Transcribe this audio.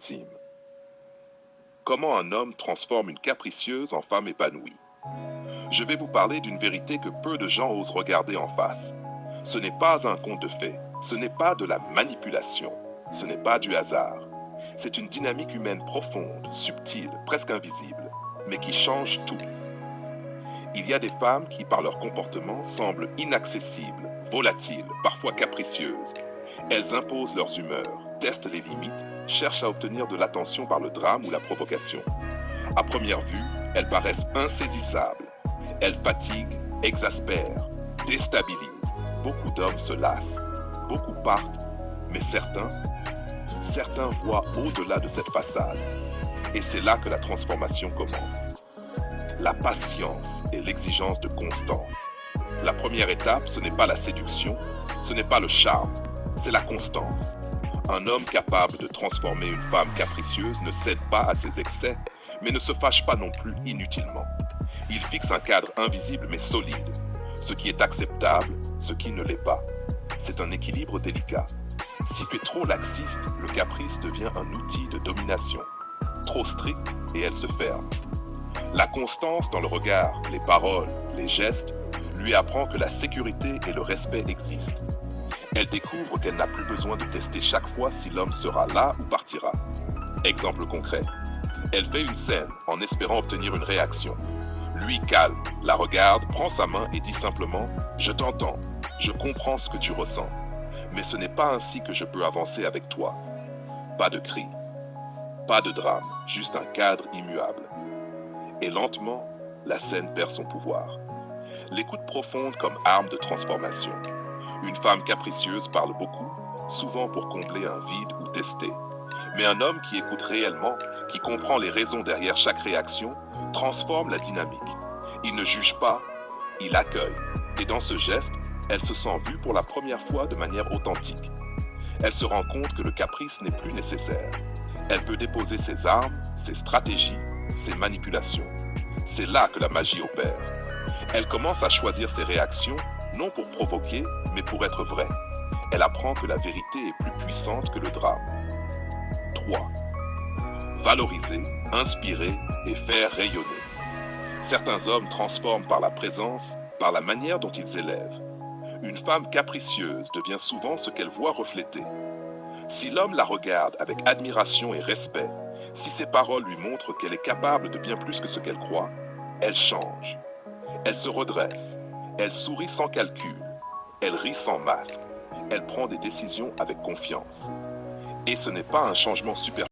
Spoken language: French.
victime. Comment un homme transforme une capricieuse en femme épanouie? Je vais vous parler d'une vérité que peu de gens osent regarder en face. Ce n'est pas un conte de fées, ce n'est pas de la manipulation, ce n'est pas du hasard. C'est une dynamique humaine profonde, subtile, presque invisible, mais qui change tout. Il y a des femmes qui, par leur comportement, semblent inaccessibles, volatiles, parfois capricieuses. Elles imposent leurs humeurs, testent les limites, cherchent à obtenir de l'attention par le drame ou la provocation. À première vue, elles paraissent insaisissables. Elles fatiguent, exaspèrent, déstabilisent. Beaucoup d'hommes se lassent, beaucoup partent, mais certains voient au-delà de cette façade. Et c'est là que la transformation commence. La patience et l'exigence de constance. La première étape, ce n'est pas la séduction, ce n'est pas le charme, c'est la constance. Un homme capable de transformer une femme capricieuse ne cède pas à ses excès, mais ne se fâche pas non plus inutilement. Il fixe un cadre invisible mais solide, ce qui est acceptable, ce qui ne l'est pas. C'est un équilibre délicat. Si tu es trop laxiste, le caprice devient un outil de domination. Trop strict et elle se ferme. La constance dans le regard, les paroles, les gestes, lui apprend que la sécurité et le respect existent. Elle découvre qu'elle n'a plus besoin de tester chaque fois si l'homme sera là ou partira. Exemple concret. Elle fait une scène en espérant obtenir une réaction. Lui calme, la regarde, prend sa main et dit simplement « Je t'entends, je comprends ce que tu ressens, mais ce n'est pas ainsi que je peux avancer avec toi. » Pas de cri, pas de drame, juste un cadre immuable. Et lentement, la scène perd son pouvoir. L'écoute profonde comme arme de transformation. Une femme capricieuse parle beaucoup, souvent pour combler un vide ou tester. Mais un homme qui écoute réellement, qui comprend les raisons derrière chaque réaction, transforme la dynamique. Il ne juge pas, il accueille. Et dans ce geste, elle se sent vue pour la première fois de manière authentique. Elle se rend compte que le caprice n'est plus nécessaire. Elle peut déposer ses armes, ses stratégies, ses manipulations. C'est là que la magie opère. Elle commence à choisir ses réactions, non pour provoquer, mais pour être vraie. Elle apprend que la vérité est plus puissante que le drame. 3. Valoriser, inspirer et faire rayonner. Certains hommes transforment par la présence, par la manière dont ils élèvent. Une femme capricieuse devient souvent ce qu'elle voit refléter. Si l'homme la regarde avec admiration et respect, si ses paroles lui montrent qu'elle est capable de bien plus que ce qu'elle croit, elle change. Elle se redresse, elle sourit sans calcul, elle rit sans masque, elle prend des décisions avec confiance. Et ce n'est pas un changement superficiel.